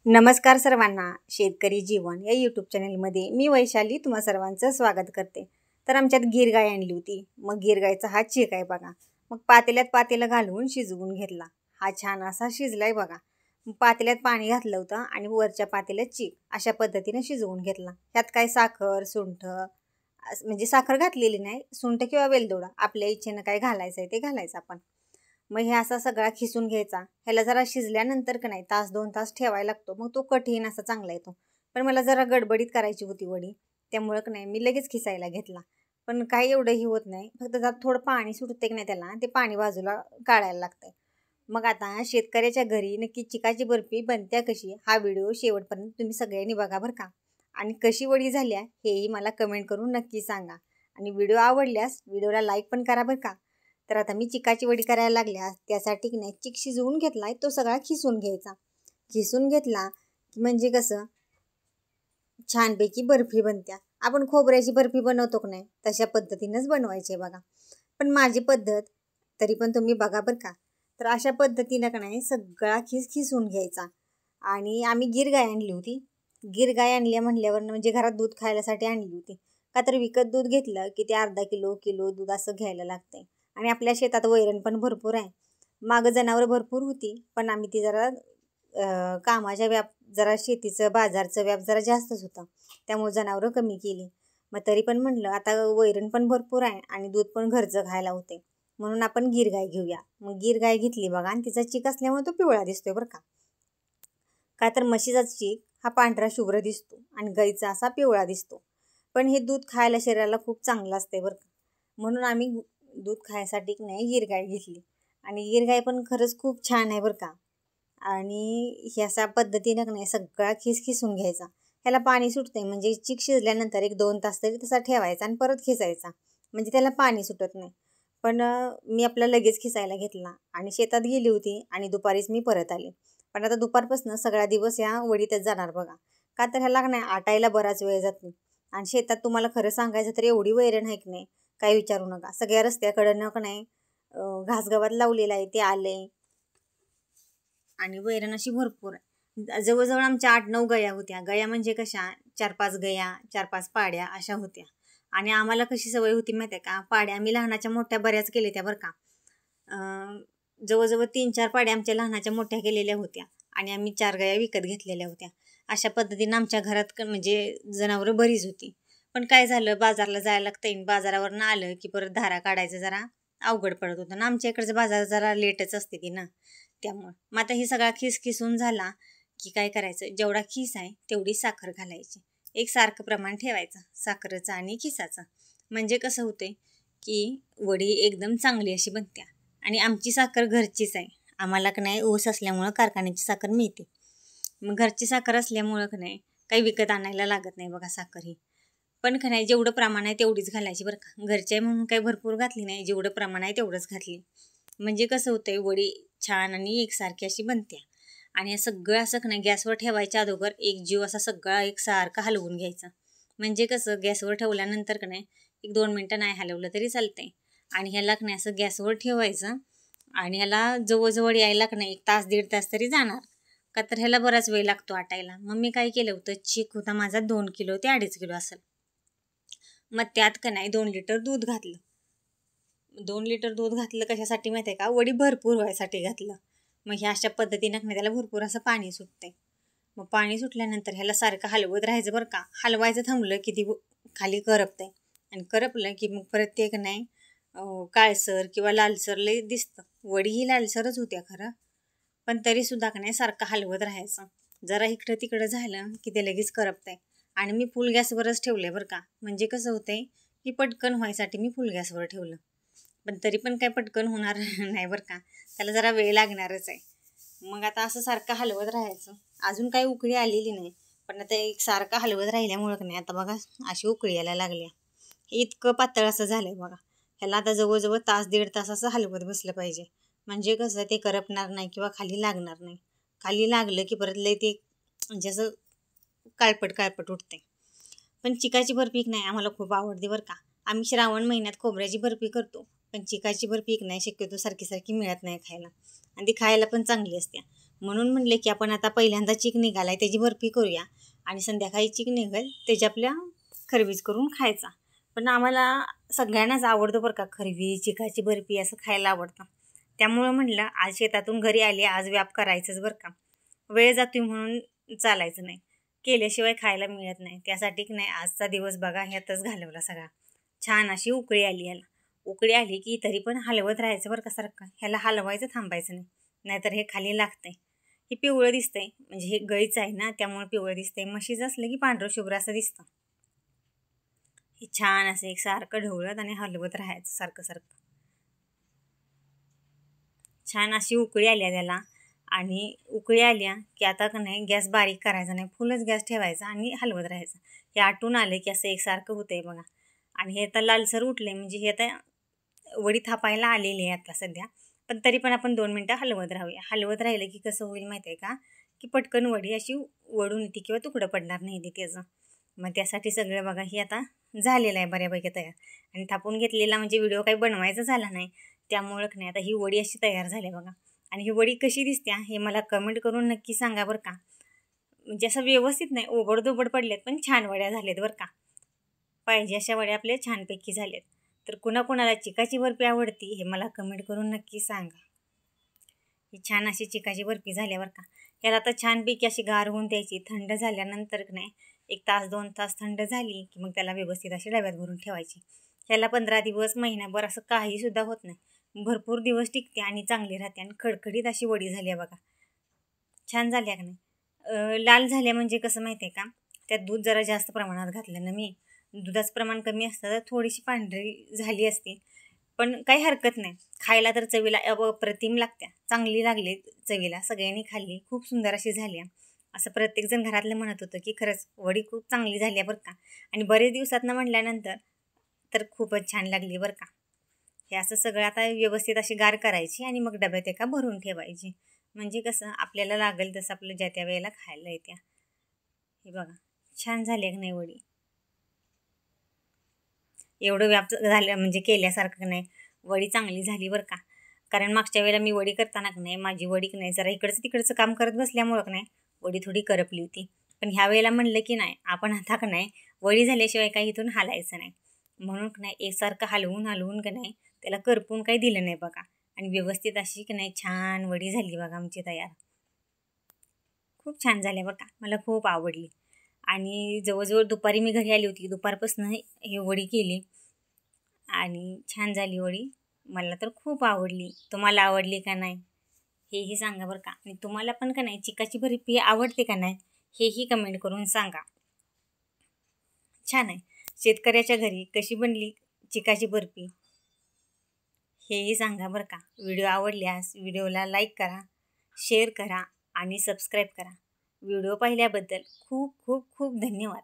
नमस्कार सर्वांना. शेतकरी जीवन या यूट्यूब चॅनलमध्ये मी वैशाली तुम्हा सर्वांचं स्वागत करते. तर आमच्यात गीर गाय आणली होती. मग गीर गायचा हा चीक आहे बघा. मग पातेलं घालून शिजवून घेतला. हा छान असा शिजलाय बघा. मग पातेल्यात पाणी घातलं होतं आणि वरच्या पातेल्यात चीक अशा पद्धतीने शिजवून घेतला. त्यात काय साखर, सुंठ म्हणजे साखर घातलेली नाही, सुंठ किंवा वेलदोडा आपल्या इच्छेनं काय घालायचं आहे ते घालायचं आपण. मग हे असा सगळा खिसून घ्यायचा. ह्याला जरा शिजल्यानंतर का नाही 1-2 तास ठेवायला लागतो. मग तो कठीण असा चांगला येतो. पण मला जरा गडबडीत करायची होती वडी, त्यामुळं का नाही मी लगेच खिसायला घेतला. पण काही एवढंही होत नाही, फक्त त्यात थोडं पाणी सुटते की नाही त्याला, ते पाणी बाजूला काढायला लागतंय. मग आता शेतकऱ्याच्या घरी नक्की चिकाची बर्फी बनत्या कशी, हा व्हिडिओ शेवटपर्यंत तुम्ही सगळ्यांनी बघा बरं का. आणि कशी वडी झाल्या हेही मला कमेंट करून नक्की सांगा. आणि व्हिडिओ आवडल्यास व्हिडिओला लाईक पण करा बरं का. तर आता मी चिकाची वडी करायला लागल्या. त्यासाठी की नाही चिक शिजवून घेतलाय, तो सगळा खिसून घ्यायचा. खिसून घेतला की म्हणजे कसं छानपैकी बर्फी बनत्या. आपण खोबऱ्याची बर्फी बनवतो की नाही तशा पद्धतीनंच बनवायची बघा. पण माझी पद्धत तरी पण तुम्ही बघा बरं का. तर अशा पद्धतीनं का नाही सगळा खिसून घ्यायचा. आणि आम्ही गीर गाय आणली होती. गीर गाय आणल्या म्हणल्यावर म्हणजे घरात दूध खायलासाठी आणली होती. का तर विकत दूध घेतलं की ते अर्धा किलो दूध असं घ्यायला लागतंय. आणि आपल्या शेतात वैरण पण भरपूर आहे. मागं जनावरं भरपूर होती, पण आम्ही ती जरा कामाच्या जरा शेतीचं बाजारचं व्याप जरा जास्तच होता, त्यामुळे जनावरं कमी केली. मग तरी पण म्हणलं आता वैरण पण भरपूर आहे आणि दूध पण घरचं खायला होते, म्हणून आपण गीर गाय घेऊया. मग गीर गाय घेतली बघा. आणि तिचा चीक असल्यामुळे तो पिवळा दिसतोय बरं का. का तर म्हशीचा चीक हा पांढरा शुभ्र दिसतो आणि गाईचा असा पिवळा दिसतो. पण हे दूध खायला शरीराला खूप चांगलं असते बरं का. म्हणून आम्ही दूध खायसाठी नाही गीर गाय घेतली. आणि गीर गाय पण खरंच खूप छान आहे बरं का. आणि ह्याच्या पद्धतीनं नाही सगळा खिसून घ्यायचा. ह्याला पाणी सुटतंय म्हणजे चीक शिजल्यानंतर 1-2 तास तरी तसा ठेवायचा आणि परत खिसायचा, म्हणजे त्याला पाणी सुटत नाही. पण मी आपला लगेच खिसायला घेतला आणि शेतात गेली होती आणि दुपारीच मी परत आले. पण आता दुपारपासून सगळा दिवस या वडीतच जाणार बघा. का तर ह्याला नाही आटायला बराच वेळ जातो. आणि शेतात तुम्हाला खरं सांगायचं तर एवढी वैरण आहे की नाही काही विचारू नका. सगळ्या रस्त्याकडं का नाही घासगवात लावलेलं आहे, ते आले. आणि वैरण अशी भरपूर आहे. जवळजवळ आमच्या 8-9 गया होत्या. गया म्हणजे कशा 4-5 गया, 4-5 पाड्या अशा होत्या. आणि आम्हाला कशी सवय होती माहिती आहे का, पाड्या आम्ही लहानाच्या मोठ्या बऱ्याच केल्या त्या बरं का. जवळजवळ 3-4 पाड्या आमच्या लहानाच्या मोठ्या केलेल्या होत्या आणि आम्ही 4 गया विकत घेतलेल्या होत्या. अशा पद्धतीनं आमच्या घरात म्हणजे जनावरं बरीच होती. पण काय झालं, बाजारला जायला लागतं. बाजारावरनं आलं की परत धारा काढायचं जरा अवघड पडत होतं ना. आमच्या इकडचं बाजार जरा लेटच असते ती ना, त्यामुळं. मग आता ही सगळा खिसून झाला की काय करायचं, जेवढा खिस आहे तेवढी साखर घालायची. एकसारखं प्रमाण ठेवायचं साखरेचं आणि खिसाचं. म्हणजे कसं होते की वडी एकदम चांगली अशी बनत्या. आणि आमची साखर घरचीच आहे. आम्हाला का नाही ऊस असल्यामुळं कारखान्याची साखर मिळते. मग घरची साखर असल्यामुळं का नाही काही विकत आणायला लागत नाही बघा साखर ही. पण का नाही जेवढं प्रमाण आहे तेवढीच घालायची बरं का. घरची आहे म्हणून काही भरपूर घातली नाही, जेवढं प्रमाण आहे तेवढंच घातली. म्हणजे कसं होतंय वडी छान आणि एकसारखी अशी बनत्या. आणि हे सगळं असं का नाही गॅसवर ठेवायच्या अगोदर एक जीव असा सगळा एकसारखा हलवून घ्यायचा. म्हणजे कसं गॅसवर ठेवल्यानंतर का नाही 1-2 मिनटं नाही हलवलं तरी चालतंय. आणि ह्याला का नाही असं गॅसवर ठेवायचं आणि ह्याला जवळजवळ यायला का नाही 1 तास 1.5 तास तरी जाणार. का तर ह्याला बराच वेळ लागतो आटायला. मग मी काय केलं होतं, चीक होता माझा 2 किलो ते 2.5 किलो असेल. मग त्यात का नाही 2 लिटर दूध घातलं. 2 लिटर दूध घातलं कशासाठी माहिती आहे का, वडी भरपूर व्हायसाठी घातलं. मग ह्या अशा पद्धतीनं नाही त्याला भरपूर असं पाणी सुटतंय. मग पाणी सुटल्यानंतर ह्याला सारखं हलवत राहायचं बरं का. हलवायचं थांबलं की ती खाली करपतंय आणि करपलं की मग परत ते का नाही काळसर किंवा लालसर लई दिसतं. वडी ही लालसरच होत्या खरं, पण तरीसुद्धा का नाही सारखं हलवत राहायचं. जरा इकडं तिकडं झालं की ते लगेच करपतंय. आणि मी फुल गॅसवरच ठेवले बरं का. म्हणजे कसं होतंय की पटकन व्हायसाठी मी फुल गॅसवर ठेवलं. पण तरी पण काय पटकन होणार नाही बरं का, त्याला जरा वेळ लागणारच आहे. मग आता असं सारखं हलवत राहायचं. अजून काही उकळी आलेली नाही, पण आता एक सारखं हलवत राहिल्यामुळं का नाही आता बघा अशी उकळी यायला लागल्या. हे इतकं पातळ असं झालं आहे बघा. ह्याला आता जवळजवळ 1-1.5 तास असं हलवत बसलं पाहिजे. म्हणजे कसं ते करपणार नाही किंवा खाली लागणार नाही. खाली लागलं की परत लय ते म्हणजे असं काळपट उठते. पण चिकाची बर्फी नाही आम्हाला खूप आवडते बरं का. आम्ही श्रावण महिन्यात खोबऱ्याची बर्फी करतो, पण चिकाची बर्फी नाही शक्यतो सारखी मिळत नाही खायला. आणि ती खायला पण चांगली असते. म्हणून म्हणले की आपण आता पहिल्यांदा चिक निघालाय त्याची बर्फी करूया आणि संध्याकाळी चिक निघेल त्याची आपल्या खरवीज करून खायचा. पण आम्हाला सगळ्यांनाच आवडतं बरं का खरवी, चिकाची बर्फी असं खायला आवडतं. त्यामुळं म्हटलं आज शेतातून घरी आले, आज व्याप करायचंच बरं का. वेळ जातोय म्हणून चालायचं नाही, केल्याशिवाय खायला मिळत नाही. त्यासाठी की नाही आजचा दिवस बघा ह्यातच घालवला सगळा. छान अशी उकळी आली याला. उकळी आली की तरी पण हलवत राहायचं बरं का सारखं. ह्याला हलवायचं, थांबायचं नाही, नाहीतर हे खाली लागतंय. हे पिवळं दिसतंय म्हणजे हे गळीचं आहे ना, त्यामुळे पिवळं दिसतंय. म्हशीचं असलं की पांढरं शुभ्र असं दिसतं. हे छान असं एक सारखं ढवळत आणि हलवत राहायचं सारखं सारखं. छान अशी उकळी आल्या त्याला आणि उकळी आल्या की आता का नाही गॅस बारीक करायचा नाही, फुलच गॅस ठेवायचा आणि हलवत राहायचं. हे आटून आले की असं एकसारखं होतंय बघा. आणि हे आता लालसर उठले म्हणजे हे आता वडी थापायला आलेली आहे आता सध्या. पण तरी पण आपण 2 मिनटं हलवत राहूया. हलवत राहिलं की कसं होईल माहिती आहे का, की पटकन वडी अशी वडून येते किंवा तुकडं पडणार नाही ते त्याचं. मग त्यासाठी सगळं बघा हे आता झालेलं आहे बऱ्यापैकी तयार. आणि थापून घेतलेला म्हणजे व्हिडिओ काही बनवायचा झाला नाही, त्यामुळं नाही आता ही वडी अशी तयार झाली बघा. आणि ही वडी कशी दिसते हे मला कमेंट करून नक्की सांगा बरं का. म्हणजे असं व्यवस्थित नाही, ओबडधोबड पडलेत पण छान वड्या झाल्यात बरं का. पाहिजे अशा वड्या आपल्या छानपैकी झाल्यात. तर कुणाकुणाला चिकाची बर्फी आवडती हे मला कमेंट करून नक्की सांगा. ही छान अशी चिकाची बर्फी झाल्या बरं का. याला आता छानपैकी अशी गार होऊन द्यायची. थंड झाल्यानंतर नाही 1 तास 2 तास थंड झाली की मग त्याला व्यवस्थित अशी डब्यात भरून ठेवायची. ह्याला 15 दिवस महिनाभर असं काहीसुद्धा होत नाही, भरपूर दिवस टिकते आणि चांगली राहते. आणि खडखडीत अशी वडी झाली आहे बघा. छान झाल्या का नाही. लाल झाल्या म्हणजे कसं माहिती आहे का, त्यात दूध जरा जास्त प्रमाणात घातलं ना मी. दुधाचं प्रमाण कमी असतं तर थोडीशी पांढरी झाली असती, पण काही हरकत नाही. खायला तर चवीला अप्रतिम लागत्या. चांगली लागली चवीला, सगळ्यांनी खाल्ली, खूप सुंदर अशी झाली. असं प्रत्येकजण घरातलं म्हणत होतं की खरंच वडी खूप चांगली झाली आहे बरं का. आणि बरेच दिवसातनं म्हटल्यानंतर तर खूपच छान लागली बरं का. हे असं सगळं आता व्यवस्थित अशी गार करायची आणि मग डब्यात एका भरून ठेवायची. म्हणजे कसं आपल्याला लागेल तसं आपलं ज्या त्या वेळेला खायला येत्या. हे बघा छान झाली की नाही वडी. एवढं व्याप झालं म्हणजे केल्यासारखं नाही, वडी चांगली झाली बरं का. कारण मागच्या वेळेला मी वडी करताना नाही माझी वडी नाही जरा इकडचं तिकडचं काम करत बसल्यामुळं नाही वडी थोडी करपली होती. पण ह्या वेळेला म्हणलं की नाही आपण आता नाही वडी झाल्याशिवाय काही इथून हालायचं नाही, म्हणून नाही एकसारखं हलवून हलवून नाही त्याला करपून काही दिलं नाही बघा. आणि व्यवस्थित अशी नाही छान वडी झाली बघा आमची तयार. खूप छान झाली बघा, मला खूप आवडली. आणि जवळजवळ दुपारी मी घरी आली होती, दुपारपासून हे वडी केली आणि छान झाली वडी. मला तर खूप आवडली. तुम्हाला आवडली का नाही हेही सांगा बरं का. आणि तुम्हाला पण का नाही चिकाची बर्फी आवडते का नाही हेही कमेंट करून सांगा. छान आहे. शेतकऱ्याच्या घरी कशी बनली चिकाची बर्फी हेही सांगा बरं का. व्हिडिओ आवडल्यास व्हिडिओला लाईक करा, शेअर करा आणि सबस्क्राईब करा. व्हिडिओ पाहिल्याबद्दल खूप खूप खूप धन्यवाद.